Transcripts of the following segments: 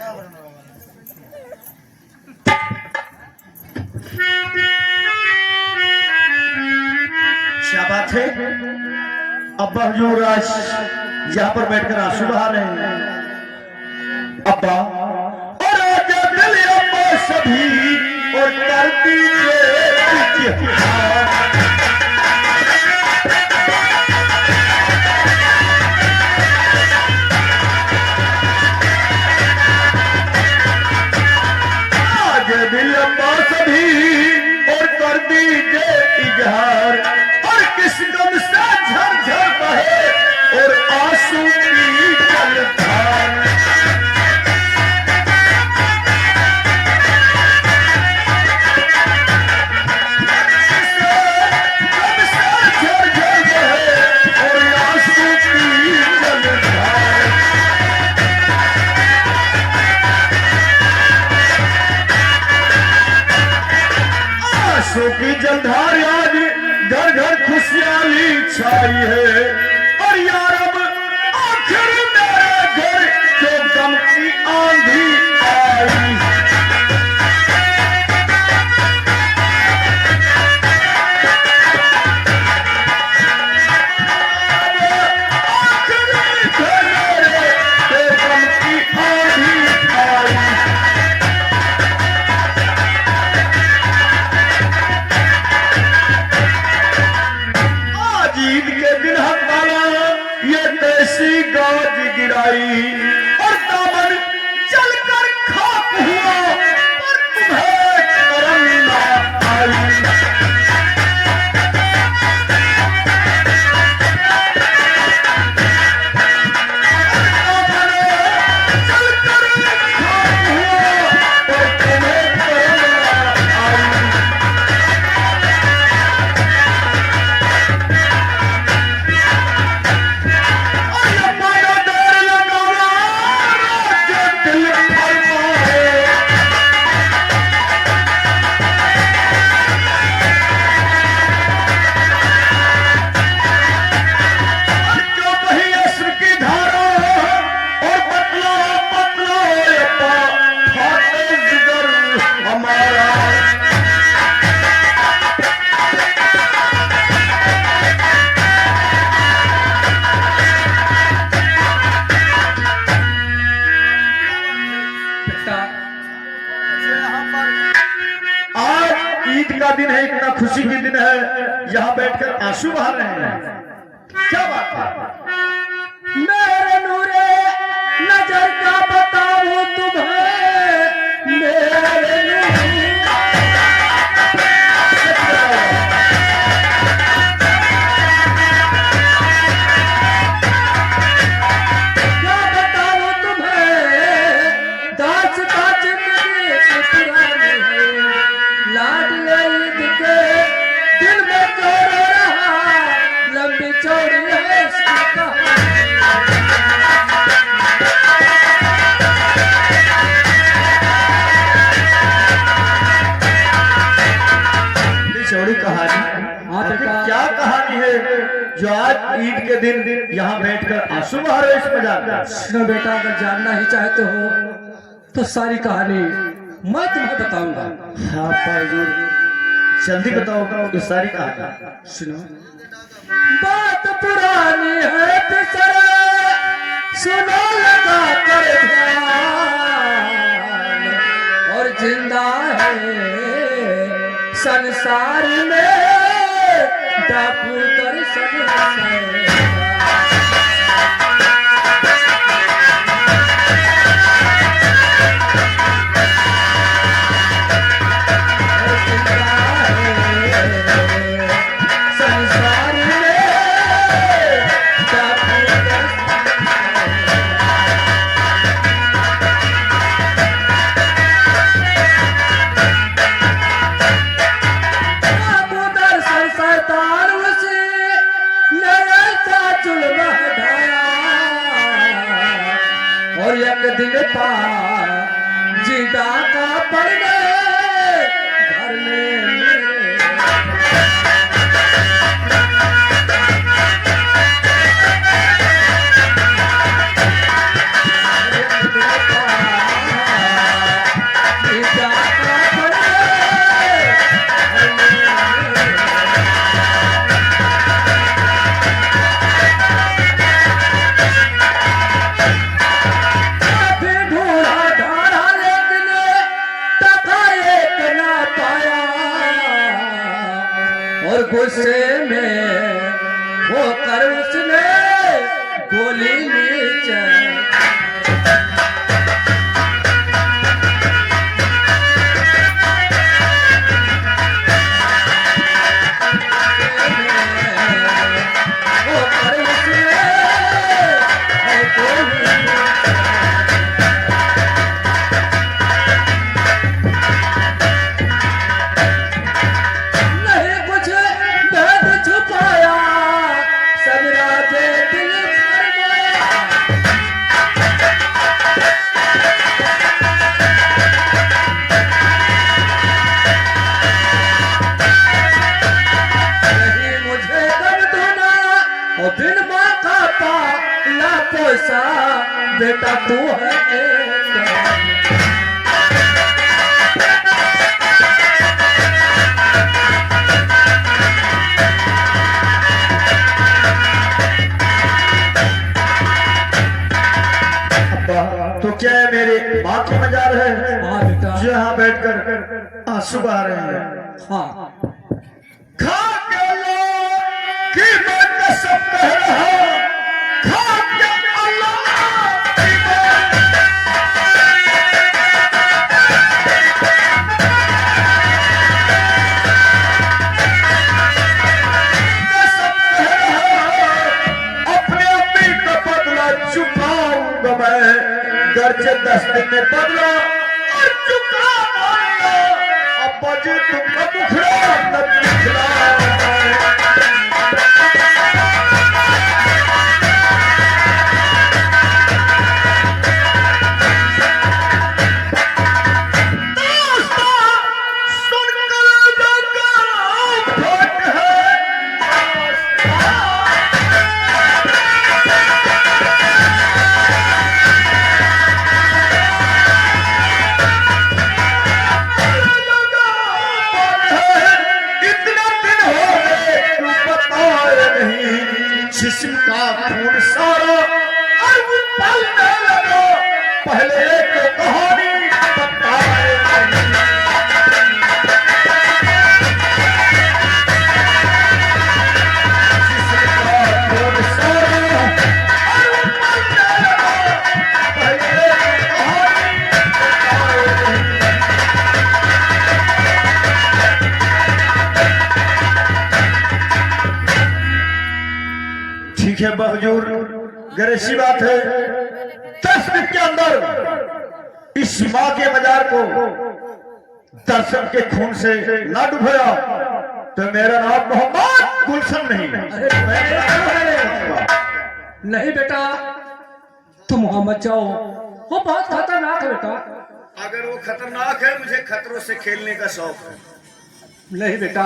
क्या बात है। अब्बा हजूर आज यहाँ पर बैठकर आंसू बहा रहे हैं। अब्बा और आज दिल अब्बा सभी और कर दीजिए दिल अब्बा सभी और कर दीजिए इजहार और किस गम से झरझर बहे और आंसू की जलधार। की जलधार आज घर घर खुशहाली छाई है और यार अब आखिर मेरे घर जो गम की आंधी आई। गाज गिराई और दामन चलकर खाक हुआ पर तुम्हें करम ना आई। का दिन है, इतना खुशी के दिन है, यहाँ बैठकर आंसू बहा रहे हैं। क्या बात है। मेरे नूरे नजर का बताऊं तुम्हें, मेरे क्या बताऊं तुम्हें, दास का जिंदगी पुरानी है, लाडले ईद के दिल में चोर रहा, लंबी चौड़ी है इसकी कहानी। चौड़ी कहानी। आखिर क्या कहानी है जो आज ईद के दिन यहाँ बैठकर आंसू बहा रहे इस मजाक का। सुनो बेटा, अगर जानना ही चाहते हो तो सारी कहानी मैं तुम्हें बताऊंगा। हाँ पाजूर, जल्दी बताओ ये सारी कहानी। सुनो, बात पुरानी है पिसरे, सुनो लगा कर ध्यान, और जिंदा है संसार में डाकू दर्शन है। और एक दिन पा जीदा का पड़ने घर में गुस्से में वो कर उसने गोली नीचे बेटा तू है तो क्या है मेरे माँ के मजार है हाँ बेटा जो यहाँ बैठकर आंसू बहा रहे हैं। हाँ खा के लो कि मैं कसम कह रहा खा के अल्लाह की कसम कह रहा अपने अम्मी का बदला चुकाऊंगा मैं गर्जे 10 दिन में बदला और चुकाऊंगा अब्बा जी तुमका दुखड़ा न दिखला जिस्म का खून सारा और वो पलने लगा पहले तो कहानी बताए जिस्म का खून सारा और वो पलने लगा पहले तो कहानी बताए ठीक है बहजूर गर ऐसी बात है 10 मिनट के अंदर इस माँ के मजार को दर्शन के खून से ना डुबोया तो मेरा नाम मोहम्मद गुलशन नहीं नहीं बेटा तुम मोहम्मद जाओ वो बहुत खतरनाक है बेटा अगर वो खतरनाक है मुझे खतरों से खेलने का शौक है नहीं बेटा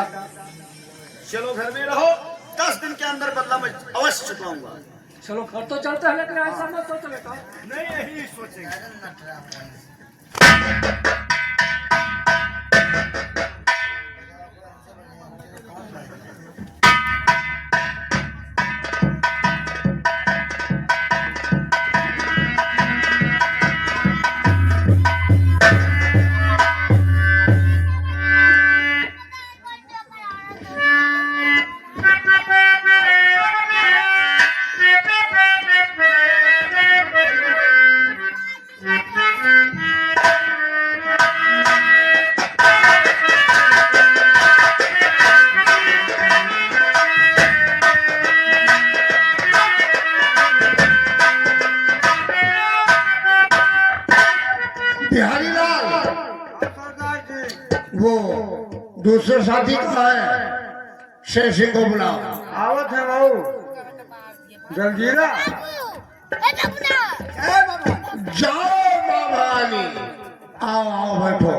चलो घर में रहो 10 दिन के अंदर बदला मैं अवश्य चुकाऊंगा चलो घर तो चलता है लेकिन ऐसा मत सोचो बेटा नहीं यही सोचेंगे बिहारी लाल वो दूसरे साथी कहाँ है शेर सिंह को बुलाओ आवत है बाबू जलजीरा जाओ बाबा अली आओ आओ बैठो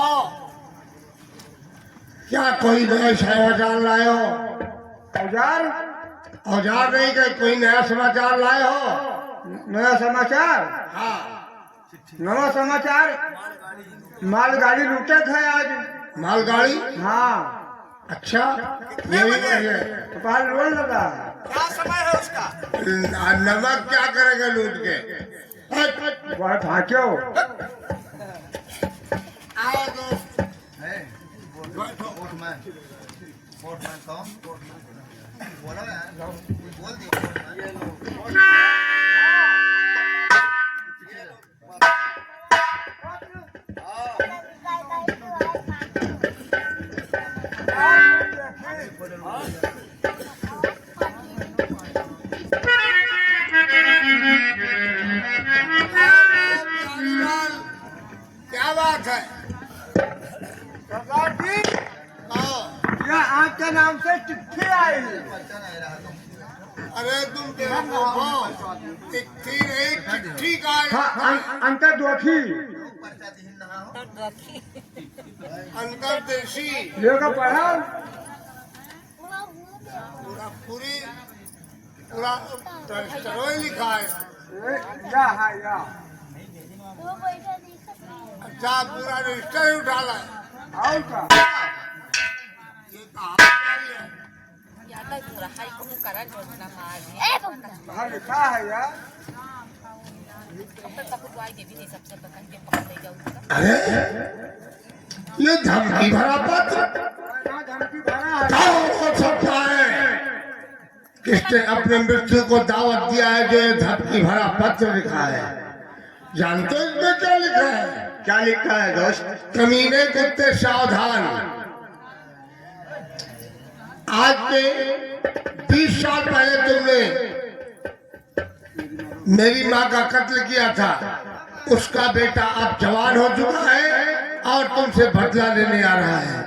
आओ क्या कोई नया समाचार लाए हो औजार औजार नहीं कि कोई नया समाचार लाए हो नया समाचार हाँ नवा समाचार मालगाड़ी लूटे थे आज मालगाड़ी हाँ अच्छा यही है कपाल रोल लगा नमक क्या करेगा लूट के वह फाक्यो आओ दोस्त क्या बात है? सरदार जी, हाँ। यह आपके नाम से चिट्ठी आई है। अरे तुम देखो हो, चिट्ठी नहीं चिट्ठी का है। हाँ, अंतर्द्वखी अंतरदेशी लेकर पढ़ा। पूरा रजिस्टर लिखा है। या अच्छा पूरा रजिस्टर ही उठा ला। और का ये कहाँ आई है? Yata murahay ko kung karan yun na वहाँ लिखा है यार। Kapag takot ay di bini sa bakan di pakatay daw ka. अरे ये धमकी भरा पत्र ना धमकी भरा है। क्या हो सकता है? किसने अपने मृत्यु को दावत दिया है जो ये धमकी भरा पत्र लिखा है? जानते हो इसमें क्या लिखा है? क्या लिखा है दोस्त? कमीने कुत्ते सावधान, आज के 20 साल पहले तुमने मेरी माँ का कत्ल किया था। उसका बेटा अब जवान हो चुका है और तुमसे बदला लेने आ रहा है।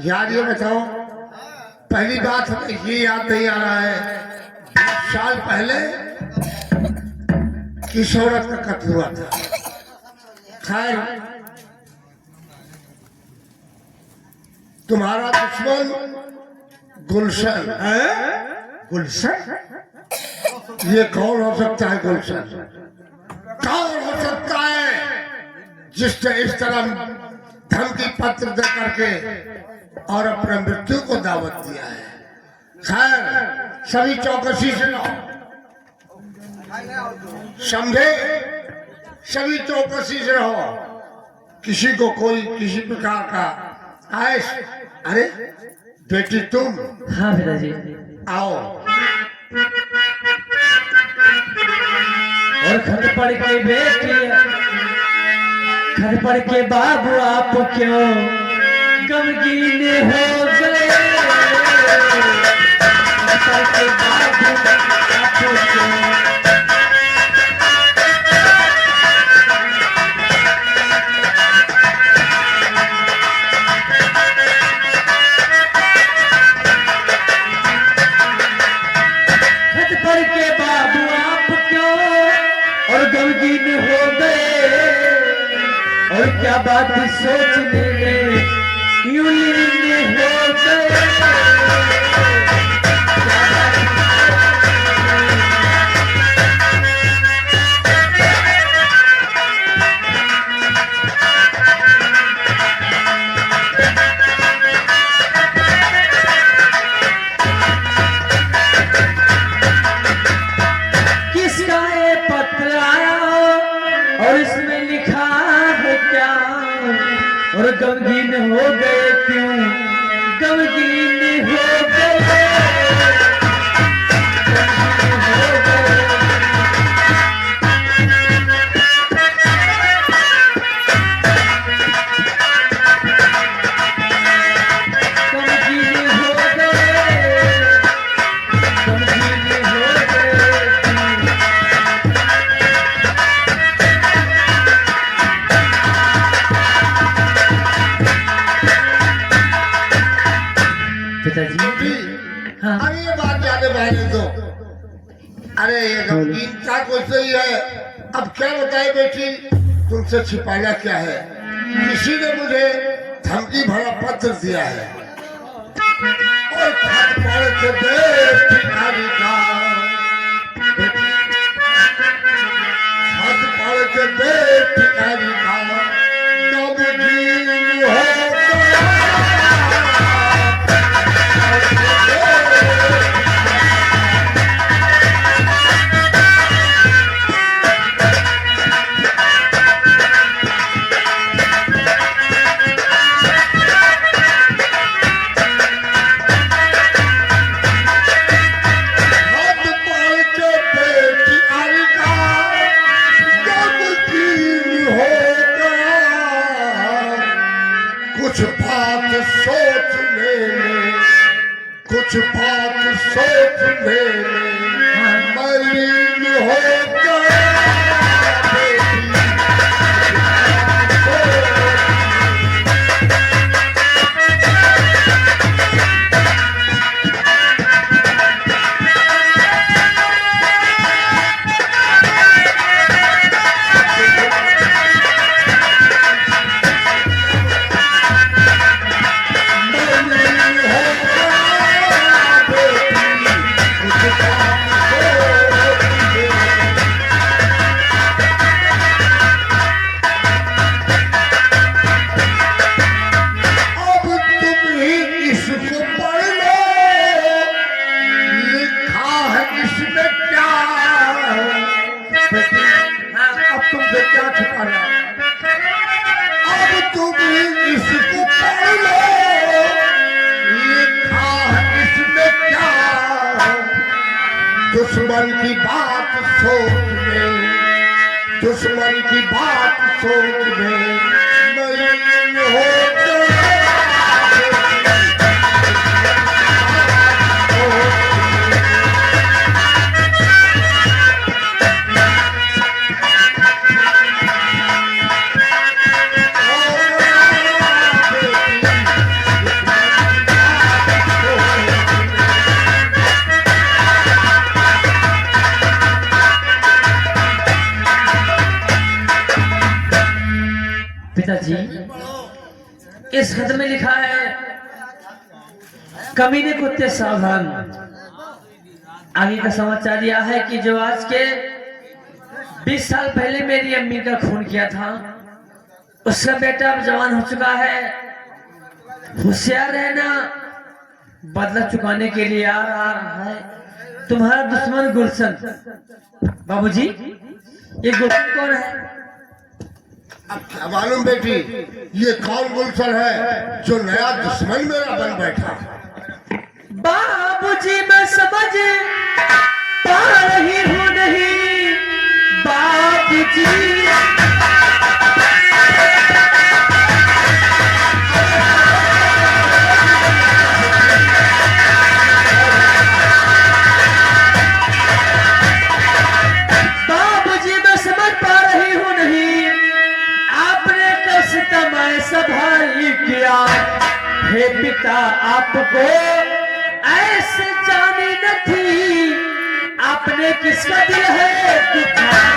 यार ये बताओ, पहली बात हमें ये याद नहीं आ रहा है 20 साल पहले किस औरत का कत्ल हुआ था। खैर, तुम्हारा दुश्मन गुलशन है। गुलशन? ये कौन हो सकता है? गुलशन कौन हो सकता है जिसने इस तरह धमकी पत्र दे करके और अपने मृत्यु को दावत दिया है? खैर, सभी चौकसी से लो, समझे? सभी चौकसी से रहो, किसी को कोई किसी प्रकार का आयश। अरे बेटी तुम हाँ पिताजी। आओ। और खत पढ़ के बेटी, खत पढ़ के बाबू आप क्यों गमगीन हो गए? खत पढ़ के बाबू आप क्यों गमगीन हो गए? और क्या बात सोचने में यूं लीन हो गए? किसका ये पत्र आया और इसमें लिखा है क्या? और गमगीन हो गए क्यों? गमगीन हो गए, गमगीन हो गए, गमगीन हो गए। पिताजी हाँ। अरे ये बात जाने बहने दो। अरे ये गमगीनता को सही है। अब क्या बताए बेटी, तुमसे छिपाना क्या है? किसी ने मुझे धमकी भरा पत्र दिया है और खत पढ़ के बेटी नारी का, खत पढ़ के बेटी नारी का गमगीन हो गया। कुछ बात सोच में मलिन हो गया बेटी। दुश्मन की बात सोच में, दुश्मन की बात सोच में मलिन हो गया। पिताजी, इस खत में लिखा है, कमीने कुत्ते सावधान। आगे का समाचार यह है कि जो आज के 20 साल पहले मेरी अम्मी का खून किया था, उसका बेटा अब जवान हो चुका है। होशियार रहना, बदला चुकाने के लिए आ रहा है तुम्हारा दुश्मन गुलशन। बाबूजी, ये गुलशन कौन है? अब क्या मालूम बेटी, ये कौन गुलशन है जो नया दुश्मन मेरा बन बैठा। बाबूजी, मैं समझ पा रही हूँ नहीं बाबूजी। बाबूजी, मैं समझ पा रही हूँ नहीं, आपने कष्ट मैं सभाई किया। हे पिता, आपको ऐसे जानी न थी, आपने किसका दिल है दुखाया।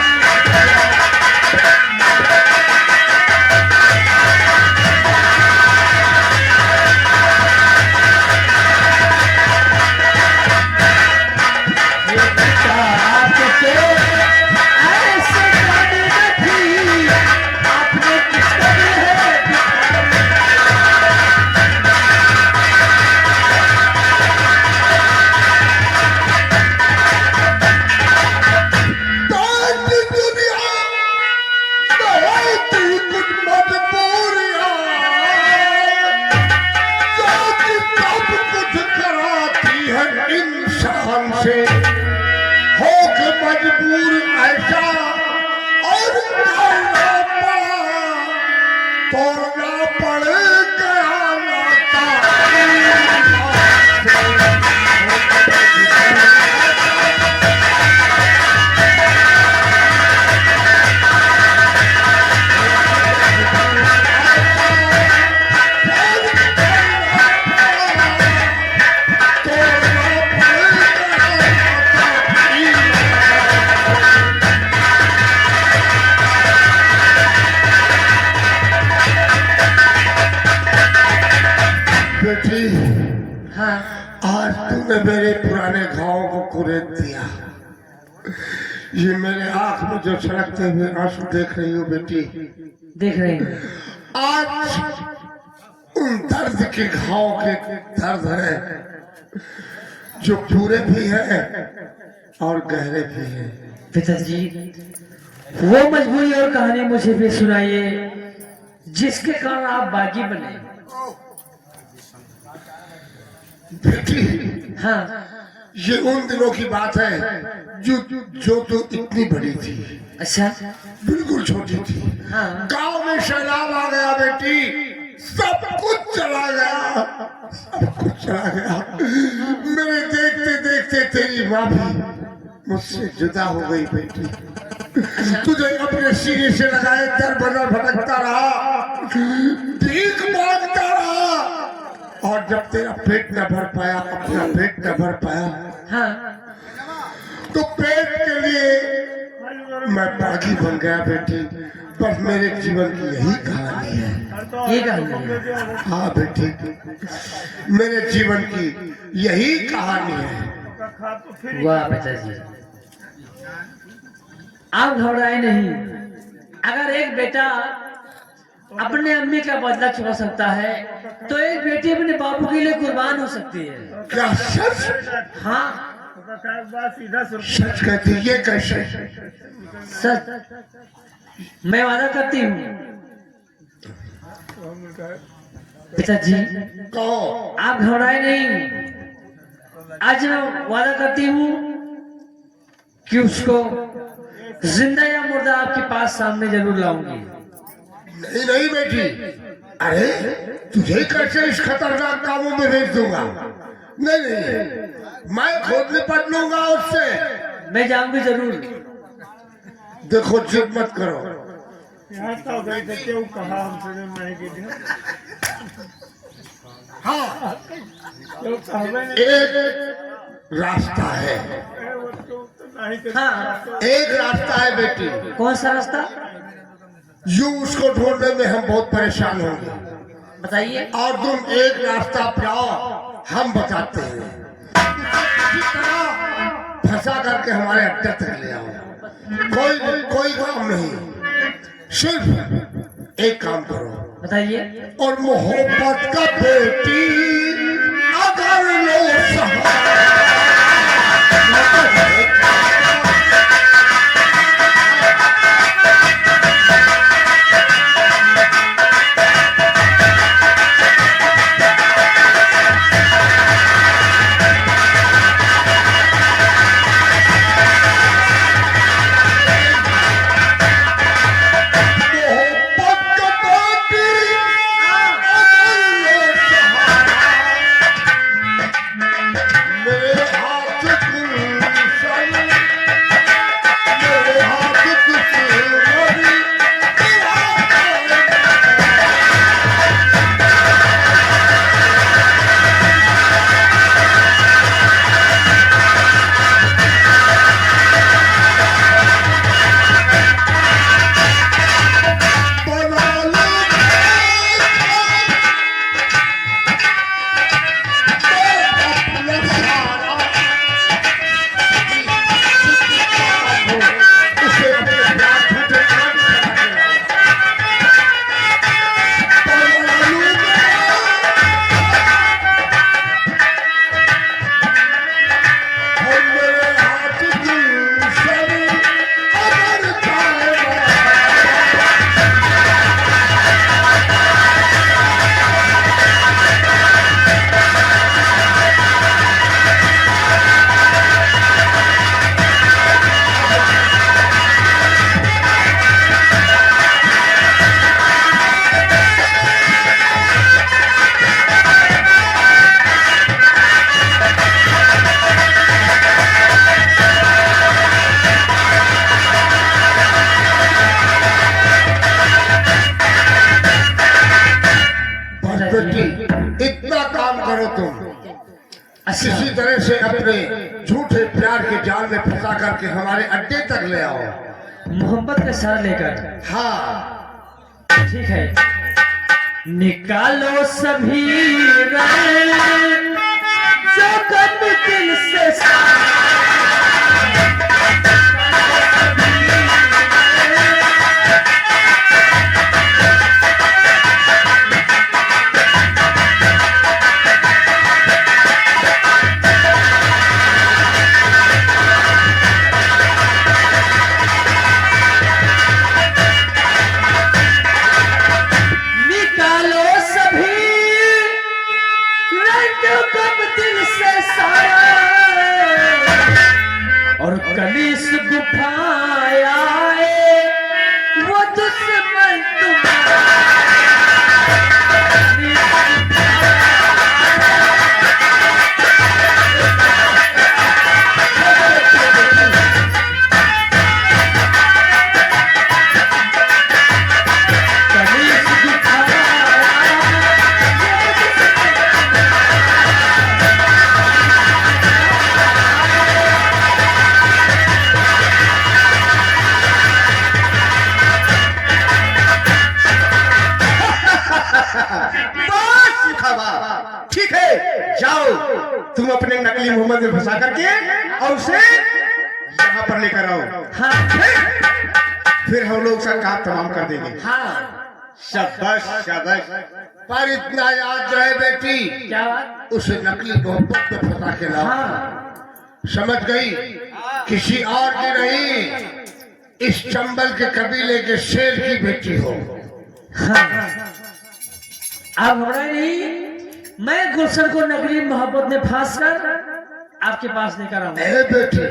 मजबूर ऐसा और तोड़ना पड़ गया नाता। बेटी, हाँ, आज तूने मेरे पुराने घाव को कुरेद दिया। ये मेरे आंख में जो छलकते हुए आंसू देख रही हो बेटी, देख रहे हैं। आज उन दर्द के घाव के दर्द है जो पूरे भी है और गहरे भी है। पिताजी, वो मजबूरी और कहानी मुझे भी सुनाइए जिसके कारण आप बागी बने। बेटी, हाँ, ये उन दिनों की बात है जो तो इतनी बड़ी थी, अच्छा, बिल्कुल छोटी थी। हाँ, गांव में सैलाब आ गया बेटी, सब कुछ चला गया, सब कुछ चला गया। मेरे देखते देखते तेरी माँ भी मुझसे जुदा हो गई बेटी। तुझे अपने सीने से लगाए दर बदर भटकता रहा, भीख मांगता रहा, और जब तेरा पेट न भर पाया, अपना पेट न भर पाया, हाँ तो पेट के लिए मैं बागी बन गया बेटी। बस मेरे जीवन की यही कहानी है। ये कहानी है। हाँ बेटी, मेरे जीवन की यही कहानी है। वाह पिताजी, आप घबराए नहीं। अगर एक बेटा अपने अम्मी का बदला चुका सकता है तो एक बेटी अपने बापू के लिए कुर्बान हो सकती है। क्या सच? हाँ सच कहती है? ये कैसे? सच, मैं वादा करती हूँ पिताजी, कहो। आप घबराए नहीं। आज मैं वादा करती हूँ कि उसको जिंदा या मुर्दा आपके पास सामने जरूर लाऊंगी। नहीं नहीं बेटी, अरे तुझे कैसे इस खतरनाक कामों में भेज दूंगा? नहीं नहीं, मैं खुद निपट लूंगा उससे। मैं जाऊंगी जरूर। देखो जिद मत करो। हाँ, एक रास्ता है। हाँ, एक रास्ता है बेटी। कौन सा रास्ता? यूं उसको ढूंढने में हम बहुत परेशान होंगे, बताइए। और तुम एक रास्ता अपनाओ, हम बताते हैं। किसी तरह फंसा करके हमारे अड्डे तक ले आओ। कोई कोई काम नहीं, सिर्फ एक काम करो। बताइए। और मोहब्बत का बेटी अगर लो इतना काम करो तुम, किसी तरह से अपने झूठे प्यार के जाल में फंसा करके हमारे अड्डे तक ले आओ। मोहब्बत का साथ लेकर। हाँ ठीक है। निकालो सभी रंग जो कब दिल से और कलिस नकली मोहम्मद में फंसा करके और उसे यहाँ पर लेकर आओ। हाँ फिर हम लोग उसका काम तमाम कर देंगे। हाँ। शाबाश शाबाश। पर इतना याद रहे बेटी, क्या बात? उसे नकली मोहब्बत में फंसा के लाओ। हाँ समझ गई? किसी और की नहीं, इस चंबल के कबीले के शेर की बेटी हो। हाँ। आप हमारा नहीं, मैं गुलशन को नकली मोहब्बत में फांस कर आपके पास लेकर आऊंगा। ए बेटी,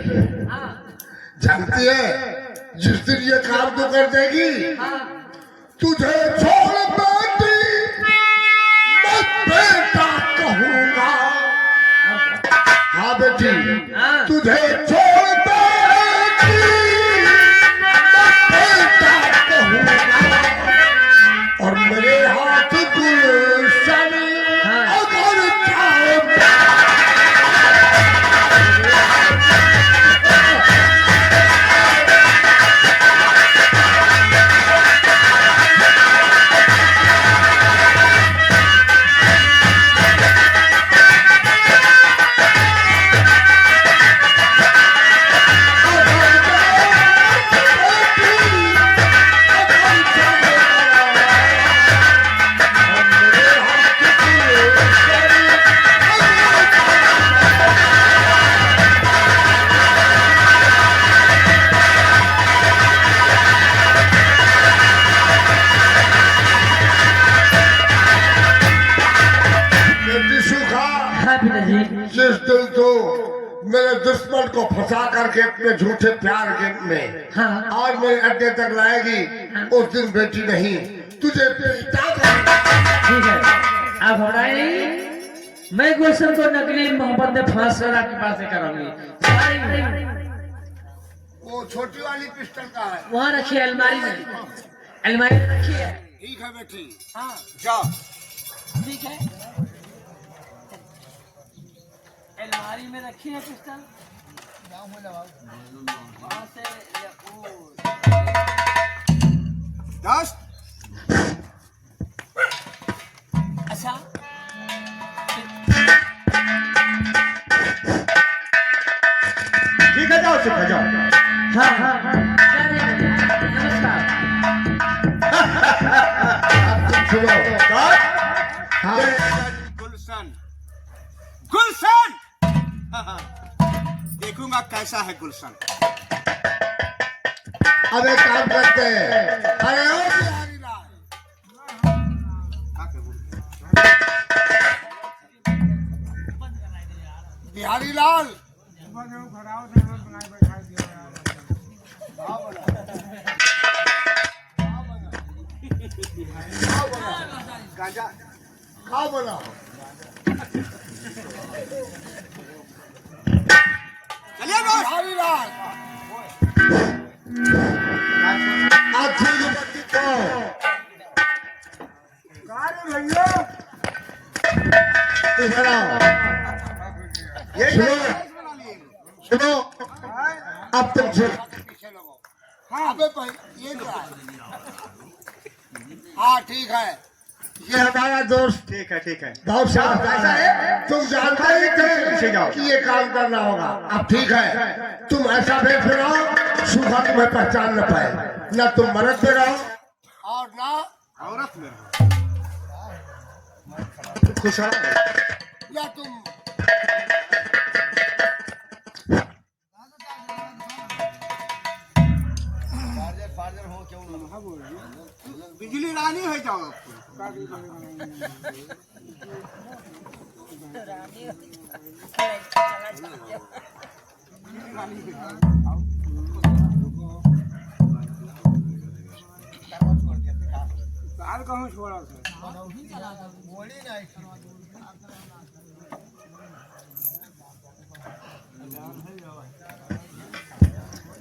जानती है जिस दिन ये काम तो कर देगी, तुझे छोड़ बेटी मैं बेटा कहूंगा। हाँ बेटी, तुझे छोड़ बेटी मैं बेटा कहूंगा। और मेरे हाथ गुलशन अगर चाहे जिस दिल तो मेरे दुश्मन को फंसा करके अपने झूठे प्यार के में हाँ। और मेरे अड्डे तक लाएगी, उस दिन बेटी नहीं तुझे पिता ठीक है। आप हमारे नहीं, मैं गुलशन को नकली मोहब्बत में फांस कर आपके पास लेकर आऊंगी। वो छोटी वाली पिस्टल का है, वहाँ रखिए अलमारी में, अलमारी में रखिए। ठीक है बेटी। हाँ जाओ। ठीक है, अलमारी में रखी है पिस्टल। वहाँ से दस अच्छा ठीक है, जाओ सिखा जाओ। हाँ हाँ नमस्कार। सुनो। हाँ गुलशन गुलशन देखूंगा कैसा है गुलशन। अब एक काम करते हैं, अरे ओ बिहारी लाल, गांजा खाओ बनाओ। चलिए बॉस। बिहारी लाल आज बत्ती को भैया इधर आओ। सुनो सुनो, अब तुम पीछे लगो। हाँ अबे भाई ये क्या है? हाँ ठीक है, ये हमारा दोस्त ठीक है ठीक है। बहुत सारा है, तुम जानते ही पीछे थे जाओ। कि ये काम करना होगा। अब ठीक है, तुम ऐसा भेज बनाओ सूखा तुम्हें पहचान न पाए, न तुम मर्द में रहो और ना औरत में खुश रहो। या तुम बिजली रानी है जाओ आपको। कार कहूँ छोड़ा था।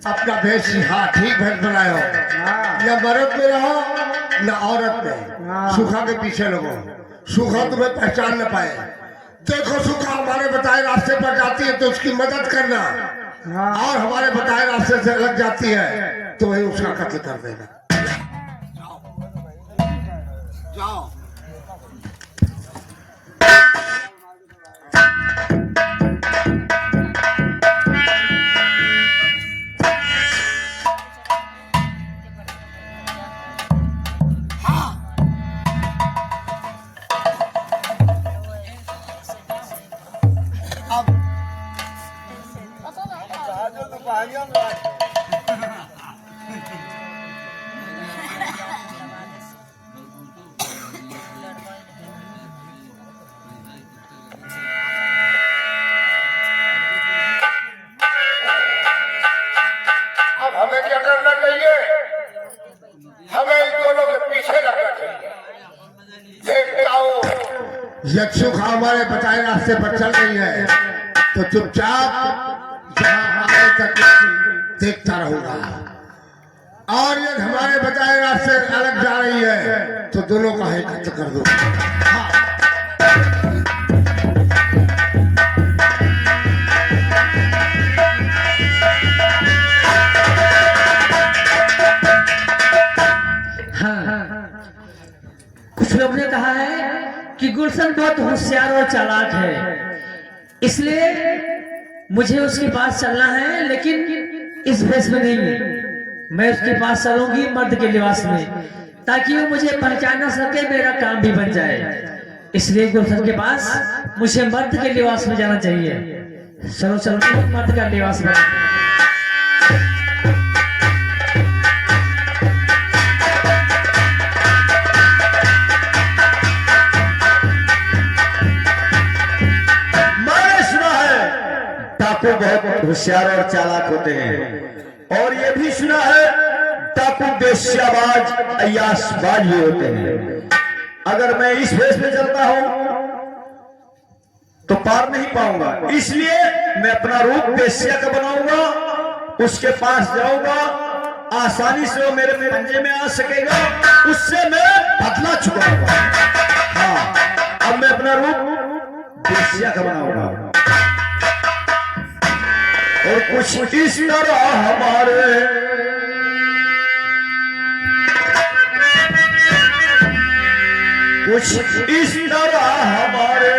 अपना भेष हाँ ठीक भेष बनाए हो, न मर्द में रहो न औरत में। सूखा के पीछे लगो, सूखा तुम्हें पहचान न पाए। देखो सूखा हमारे बताए रास्ते पर जाती है तो उसकी मदद करना, और हमारे बताए रास्ते से अलग जाती है तो वही उसका कत्ल कर देना। जाओ। यक्षु खा हमारे बताए रास्ते पर चल रही है तो चुपचाप यहाँ आगे तक देखता रहूंगा, और यदि हमारे बताए रास्ते अलग जा रही है तो दोनों का ही खत्म कर दो। कुछ लोग ने कहा है कि गुलशन बहुत होशियार और चालाक है, इसलिए मुझे उसके पास चलना है, लेकिन इस भेष में नहीं। मैं उसके पास चलूंगी मर्द के लिबास में, ताकि वो मुझे पहचान न सके, मेरा काम भी बन जाए। इसलिए गुलशन के पास मुझे मर्द के लिबास में जाना चाहिए। चलो चलो मर्द का लिबास बना। डाकू बहुत होशियार और चालाक होते हैं, और ये भी सुना है डाकू बेश्याबाज अय्याशबाज भी होते हैं। अगर मैं इस भेष में चलता हूं तो पार नहीं पाऊंगा, इसलिए मैं अपना रूप बेश्या का बनाऊंगा, उसके पास जाऊंगा, आसानी से वो मेरे पंजे में आ सकेगा, उससे मैं बदला चुकाऊंगा। हाँ, अब मैं अपना रूप बेश्या का बनाऊंगा और कुछ इस तरह हमारे कुछ इस तरह हमारे